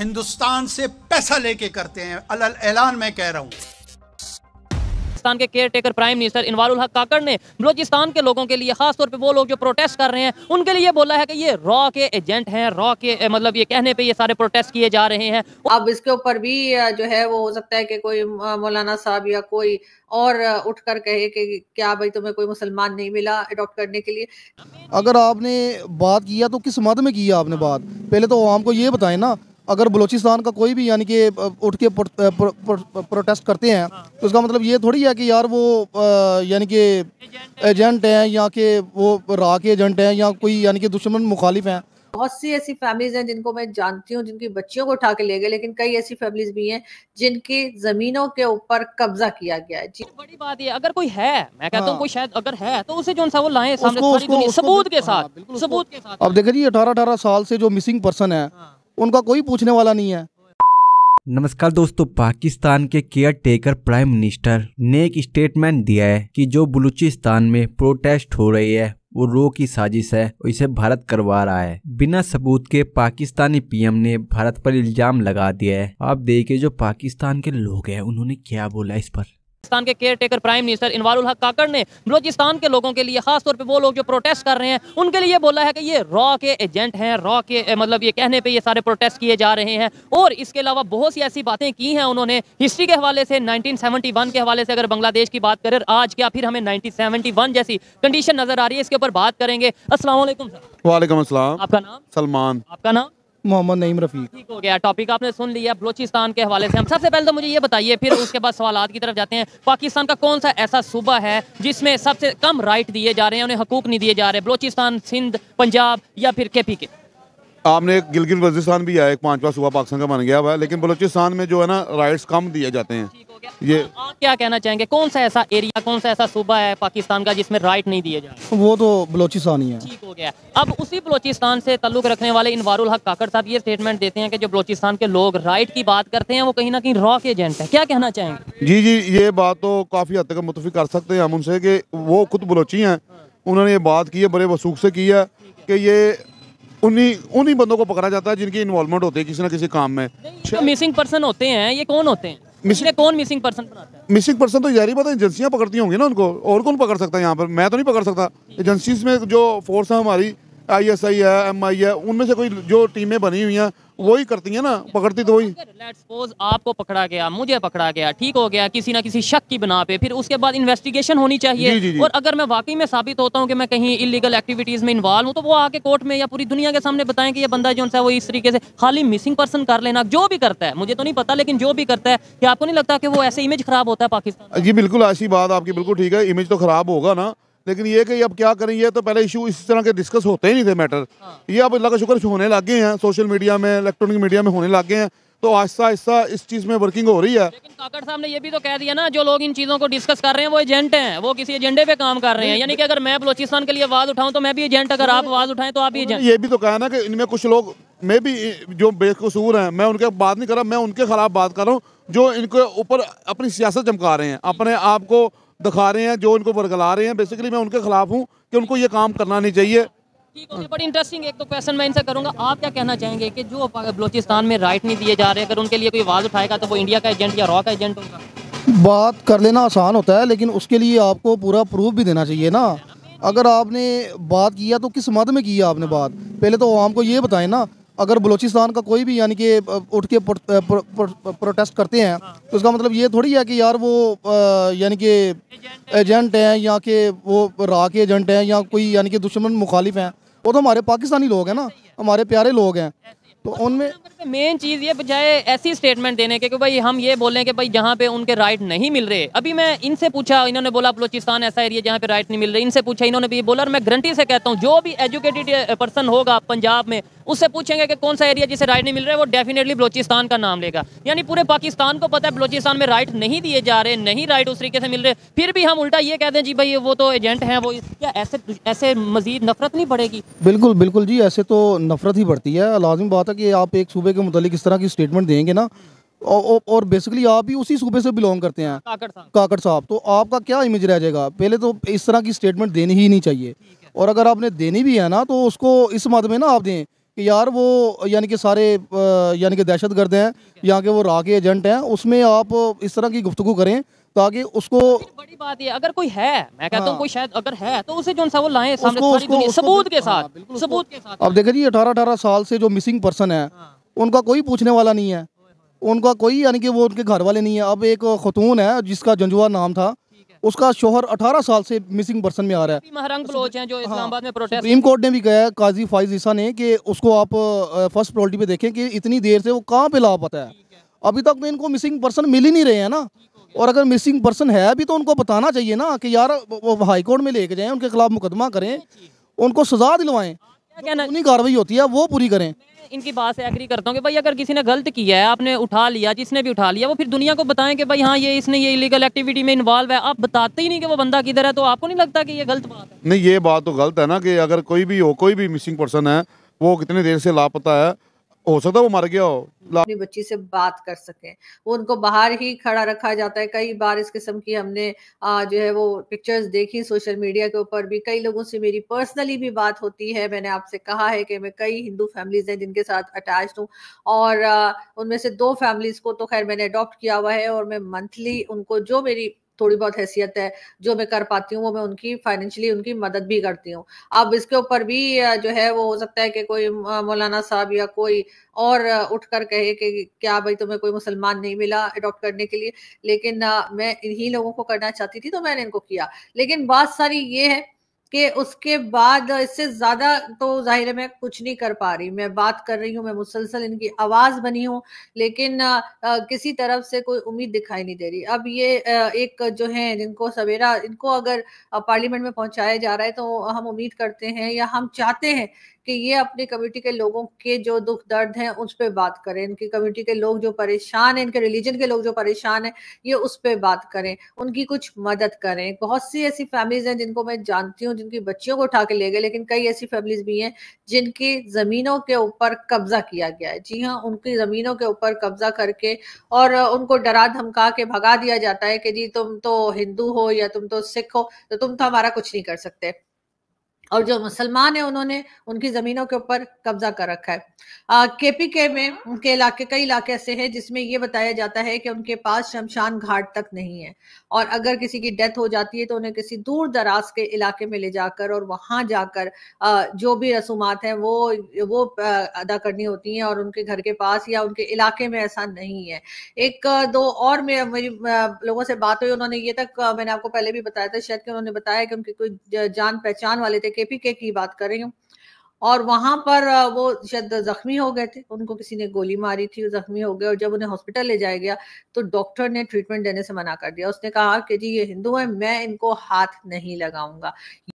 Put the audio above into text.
हिंदुस्तान से पैसा लेके करते हैं, अलल ऐलान मैं कह रहा हूँ। पाकिस्तान के care taker prime minister Anwarul हक काकड़ ने बलोचिस्तान के लोगों के लिए, खासतौर पे वो लोग जो प्रोटेस्ट कर रहे हैं, उनके लिए बोला है कि ये रॉ के एजेंट हैं, रॉ के मतलब ये कहने पे ये सारे प्रोटेस्ट किए जा रहे हैं। अब इसके ऊपर भी जो है वो हो सकता है कि कोई मौलाना साहब या कोई और उठकर कहे कि क्या भाई तुम्हें कोई मुसलमान नहीं मिला अडॉप्ट करने के लिए। अगर आपने बात किया तो किस मद में किया आपने बात, पहले तो आवाम को ये बताएं ना। अगर बलूचिस्तान का कोई भी यानी कि उठ के प्रोटेस्ट करते हैं तो उसका मतलब ये थोड़ी है कि यार वो यानी कि एजेंट हैं या कि वो रा के एजेंट हैं या कोई यानी कि दुश्मन मुखालिफ हैं। बहुत सी ऐसी फैमिलीज हैं जिनको मैं जानती हूँ जिनकी बच्चियों को उठा के ले गए, लेकिन कई ऐसी फैमिलीज भी हैं जिनकी जमीनों के ऊपर कब्जा किया गया है। जी बड़ी बात ये, अगर कोई है, मैं कहता हूँ हाँ। कोई शायद अगर है तो उसे जो वो लाएं सामने सारी दुनिया सबूत के साथ, सबूत के साथ। अब देखिए जी 18-18 साल से जो मिसिंग पर्सन है उनका कोई पूछने वाला नहीं है। नमस्कार दोस्तों, पाकिस्तान के केयर टेकर प्राइम मिनिस्टर ने एक स्टेटमेंट दिया है कि जो बलूचिस्तान में प्रोटेस्ट हो रही है वो रो की साजिश है और इसे भारत करवा रहा है। बिना सबूत के पाकिस्तानी पीएम ने भारत पर इल्जाम लगा दिया है। आप देखिए जो पाकिस्तान के लोग हैं उन्होंने क्या बोला इस पर। पाकिस्तान के care taker prime minister Anwarul हक काकड़ ने बलोचिस्तान के लोगों के लिए, खासतौर पे वो लोग जो प्रोटेस्ट कर रहे हैं, उनके लिए बोला है कि ये रॉ के एजेंट हैं, रॉ के मतलब ये कहने पे ये सारे प्रोटेस्ट किए जा रहे हैं। और इसके अलावा बहुत सी ऐसी बातें की हैं उन्होंने हिस्ट्री के हवाले से, 1971 के हवाले से अगर बांग्लादेश की बात करें आज क्या फिर हमें 1971 जैसी कंडीशन नजर आ रही है, इसके ऊपर बात करेंगे। अस्सलाम वालेकुम सर। वालेकुम अस्सलाम। आपका नाम? सलमान। आपका नाम? मोहम्मद नईम रफीक। ठीक हो गया, टॉपिक आपने सुन लिया बलोचिस्तान के हवाले से। हम सबसे पहले तो मुझे ये बताइए, फिर उसके बाद सवालात की तरफ जाते हैं। पाकिस्तान का कौन सा ऐसा सूबा है जिसमें सबसे कम राइट दिए जा रहे हैं, उन्हें हकूक नहीं दिए जा रहे? बलोचिस्तान, सिंध, पंजाब या फिर KPK? आपने एक गिलगित बल्तिस्तान भी है, एक 5वां सूबा पाकिस्तान का बन गया हुआ है, लेकिन बलूचिस्तान में जो है ना राइट्स कम दिए जाते हैं। ये आप क्या कहना चाहेंगे, कौन सा ऐसा एरिया, कौन सा ऐसा सूबा है पाकिस्तान का जिसमें राइट नहीं दिए जा रहे? वो तो बलूचिस्तान ही है। ठीक हो गया। अब उसी बलूचिस्तान से ताल्लुक रखने वाले इनवारुल हक काकड़ साहब ये स्टेटमेंट देते हैं कि जो बलूचिस्तान के लोग राइट की बात करते हैं वो कहीं ना कहीं रॉ के एजेंट है। क्या कहना चाहेंगे? जी जी, ये बात तो काफ़ी हद तक मुतफिक कर सकते हैं हम उनसे कि वो खुद बलोची हैं। उन्होंने ये बात की है, बड़े वसूख से की है कि ये उन्हीं बंदों को पकड़ा जाता है जिनकी इन्वॉल्वमेंट होती है किसी ना किसी काम में। मिसिंग पर्सन होते हैं, ये कौन होते हैं? कौन मिसिंग पर्सन बनाता है? मिसिंग पर्सन तो जारी बात है, एजेंसियां पकड़ती होंगी ना उनको, और कौन पकड़ सकता है यहाँ पर? मैं तो नहीं पकड़ सकता। एजेंसीज में जो फोर्स है हमारी, ISI है, MI है, उनमें से कोई जो टीमें बनी हुई हैं वही करती हैं ना, पकड़ती तो वही। लेट्स सपोज आपको पकड़ा गया, मुझे पकड़ा गया, ठीक हो गया, किसी ना किसी शक की बिना पे, फिर उसके बाद इन्वेस्टिगेशन होनी चाहिए। जी। और अगर मैं वाकई में साबित होता हूँ कि मैं कहीं इलीगल एक्टिविटीज में इन्वॉल्व हूँ तो वो आके कोर्ट में या पूरी दुनिया के सामने बताएं कि ये बंदा जो है वो इस तरीके से खाली मिसिंग पर्सन कर लेना, जो भी करता है, मुझे तो नहीं पता, लेकिन जो भी करता है, क्या आपको नहीं लगता कि वो ऐसे इमेज खराब होता है पाकिस्तान? जी बिल्कुल, ऐसी बात आपकी बिल्कुल ठीक है, इमेज तो खराब होगा ना, लेकिन ये कि अब क्या करें, ये तो पहले इशू इस तरह के डिस्कस होते ही नहीं थे मैटर। ये अब अल्लाह का शुक्र होने लग गए हैं, सोशल मीडिया में, इलेक्ट्रॉनिक मीडिया में होने लग गए हैं, तो आहिस्ता आहिस्ता इस चीज़ में वर्किंग हो रही है। लेकिन काकड़ साहब ने ये भी तो कह दिया ना, जो लोग इन चीज़ों को डिस्कस कर रहे हैं वो एजेंट हैं, वो किसी एजेंडे पे काम कर रहे हैं। यानी कि अगर मैं बलूचिस्तान के लिए आवाज़ उठाऊं तो मैं भी एजेंट, अगर आप आवाज़ उठाएं तो आप भी एजेंट। ये भी तो कहा ना कि इनमें कुछ लोग मैं भी जो बेकसूर हैं, मैं उनके बात नहीं कर रहा, मैं उनके खिलाफ बात कर रहा हूँ जो इनके ऊपर अपनी सियासत चमका रहे हैं, अपने आप को दिखा रहे हैं, जो इनको बरगला रहे हैं। बेसिकली मैं उनके खिलाफ हूँ कि उनको ये काम करना नहीं चाहिए। ठीक हो गया, बड़ी इंटरेस्टिंग एक तो क्वेश्चन मैं इनसे करूंगा। आप क्या कहना चाहेंगे कि जो बलूचिस्तान में राइट नहीं दिए जा रहे, अगर उनके लिए कोई आवाज़ उठाएगा तो वो इंडिया का एजेंट या रॉ का एजेंट होगा? बात कर लेना आसान होता है, लेकिन उसके लिए आपको पूरा प्रूफ भी देना चाहिए ना। अगर आपने बात किया तो किस मद में किया आपने बात, पहले तो आवाम को ये बताएं ना। अगर बलूचिस्तान का कोई भी यानी कि उठ के प्रोटेस्ट करते हैं तो उसका मतलब ये थोड़ी है कि यार वो यानी कि एजेंट हैं या कि वो रा के एजेंट हैं या कोई यानी कि दुश्मन मुखालिफ हैं। वो तो हमारे पाकिस्तानी लोग हैं ना, हमारे प्यारे लोग हैं। तो उनमें मेन चीज़ ये, बजाय ऐसी स्टेटमेंट देने के कि भाई हम ये बोलें कि भाई जहाँ पे उनके राइट नहीं मिल रहे। अभी मैं इनसे पूछा, इन्होंने बोला बलूचिस्तान ऐसा एरिया जहाँ पे राइट नहीं मिल रहे। इनसे पूछा, इन्होंने भी ये बोला, और मैं गारंटी से कहता हूँ जो भी एजुकेटेड पर्सन होगा पंजाब में, उससे पूछेंगे कि कौन सा एरिया जिसे राइट नहीं मिल रहा है, वो डेफिनेटली बलूचिस्तान का नाम लेगा। यानी पूरे पाकिस्तान को पता है बलूचिस्तान में राइट नहीं दिए जा रहे, नहीं राइट उस तरीके से मिल रहे, फिर भी हम उल्टा ये कहते हैं जी भाई वो तो एजेंट हैं। वो क्या ऐसे मजीद नफरत नहीं बढ़ेगी? बिल्कुल बिल्कुल जी, ऐसे तो नफरत ही बढ़ती है। लाजिम बात है कि आप एक सूबे के मुतालिक इस तरह की स्टेटमेंट देंगे ना, और बेसिकली आप भी उसी सूबे से बिलोंग करते हैं, काकड़ साहब, तो आपका क्या इमेज रह जाएगा? पहले तो इस तरह की स्टेटमेंट देनी ही नहीं चाहिए, और अगर आपने देनी भी है ना तो उसको इस मद में ना आप दें कि यार वो यानी कि सारे यानी कि दहशतगर्द हैं, यहाँ के वो रा के एजेंट हैं, उसमें आप इस तरह की गुफ्तगू करें ताकि उसको बड़ी बात ये, अगर कोई है, मैं कहता हूँ हाँ। कोई शायद अगर है तो उसे जो सा वो लाएं सामने उसको सारी दुनिया उसको सबूत के हाँ, साथ, बिल्कुल सबूत के साथ। अब देखिए जी 18-18 साल से जो मिसिंग पर्सन है उनका कोई पूछने वाला नहीं है, उनका कोई यानी कि वो उनके घर वाले नहीं है। अब एक खतून है जिसका जंजुआ नाम था, उसका शोहर 18 साल से मिसिंग पर्सन में आ रहा है। महरंग बलोच हैं जो इस्लामाबाद में प्रोटेस्ट। सुप्रीम कोर्ट ने भी कहा है, काजी फाइज ईसा ने, कि उसको आप फर्स्ट प्रायोरिटी पे देखें कि इतनी देर से वो कहाँ पे लापता है। अभी तक तो इनको मिसिंग पर्सन मिल ही नहीं रहे हैं ना। और अगर मिसिंग पर्सन है अभी तो उनको बताना चाहिए ना कि यार वो हाई कोर्ट में लेके जाएं, उनके खिलाफ मुकदमा करें, उनको सजा दिलवाएं, उन्हीं कार्रवाई होती है वो पूरी करें। इनकी बात से एग्री करता हूँ कि भाई अगर किसी ने गलत किया है, आपने उठा लिया, जिसने भी उठा लिया, वो फिर दुनिया को बताएं कि भाई हाँ ये इसने ये इलीगल एक्टिविटी में इन्वॉल्व है। आप बताते ही नहीं कि वो बंदा किधर है, तो आपको नहीं लगता कि ये गलत बात है? नहीं, ये बात तो गलत है ना कि अगर कोई भी हो, कोई भी मिसिंग पर्सन है, वो कितनी देर से लापता है, हो सकता है वो मर गया हो। अपनी बच्ची से बात कर सकें, वो उनको बाहर ही खड़ा रखा जाता है। कई बार इस किस्म की हमने जो है वो पिक्चर्स देखी सोशल मीडिया के ऊपर भी। कई लोगों से मेरी पर्सनली भी बात होती है। मैंने आपसे कहा है कि मैं कई हिंदू फैमिलीज हैं जिनके साथ अटैच्ड हूँ, और उनमें से 2 फैमिलीज को तो खैर मैंने अडॉप्ट किया हुआ है, और मैं मंथली उनको जो मेरी थोड़ी बहुत हैसियत है, जो मैं कर पाती हूँ, वो मैं उनकी फाइनेंशियली उनकी मदद भी करती हूँ। अब इसके ऊपर भी जो है वो हो सकता है कि कोई मौलाना साहब या कोई और उठ कर कहे कि क्या भाई तुम्हें कोई मुसलमान नहीं मिला अडॉप्ट करने के लिए। लेकिन मैं इन्हीं लोगों को करना चाहती थी तो मैंने इनको किया। लेकिन बात सारी ये है कि उसके बाद इससे ज्यादा तो जाहिर है मैं कुछ नहीं कर पा रही। मैं बात कर रही हूँ, मैं मुसलसल इनकी आवाज बनी हूँ, लेकिन किसी तरफ से कोई उम्मीद दिखाई नहीं दे रही। अब ये एक जो है जिनको सवेरा, इनको अगर पार्लियामेंट में पहुंचाया जा रहा है, तो हम उम्मीद करते हैं या हम चाहते हैं कि ये अपनी कम्युनिटी के लोगों के जो दुख दर्द हैं उस पर बात करें। इनकी कम्युनिटी के लोग जो परेशान हैं, इनके रिलीजन के लोग जो परेशान हैं, ये उस पर बात करें, उनकी कुछ मदद करें। बहुत सी ऐसी फैमिलीज हैं जिनको मैं जानती हूँ जिनकी बच्चियों को उठा के ले गए, लेकिन कई ऐसी फैमिलीज भी हैं जिनकी जमीनों के ऊपर कब्जा किया गया है। जी हाँ, उनकी जमीनों के ऊपर कब्जा करके और उनको डरा धमका के भगा दिया जाता है कि जी तुम तो हिंदू हो या तुम तो सिख हो, तो तुम तो हमारा कुछ नहीं कर सकते। और जो मुसलमान है उन्होंने उनकी जमीनों के ऊपर कब्जा कर रखा है। केपीके में उनके इलाके, कई इलाके ऐसे हैं जिसमें ये बताया जाता है कि उनके पास शमशान घाट तक नहीं है, और अगर किसी की डेथ हो जाती है तो उन्हें किसी दूर दराज के इलाके में ले जाकर और वहां जाकर जो भी रसूमात हैं वो अदा करनी होती हैं, और उनके घर के पास या उनके इलाके में ऐसा नहीं है। एक दो और मेरी लोगों से बात हुई, उन्होंने ये तक मैंने आपको पहले भी बताया था शायद, कि उन्होंने बताया कि उनके कोई जान पहचान वाले थे, केपीके की बात कर रही हूँ, और वहां पर वो शायद जख्मी हो गए थे, उनको किसी ने गोली मारी थी, जख्मी हो गए, और जब उन्हें हॉस्पिटल ले जाया गया तो डॉक्टर ने ट्रीटमेंट देने से मना कर दिया। उसने कहा कि जी ये हिंदू है, मैं इनको हाथ नहीं लगाऊंगा।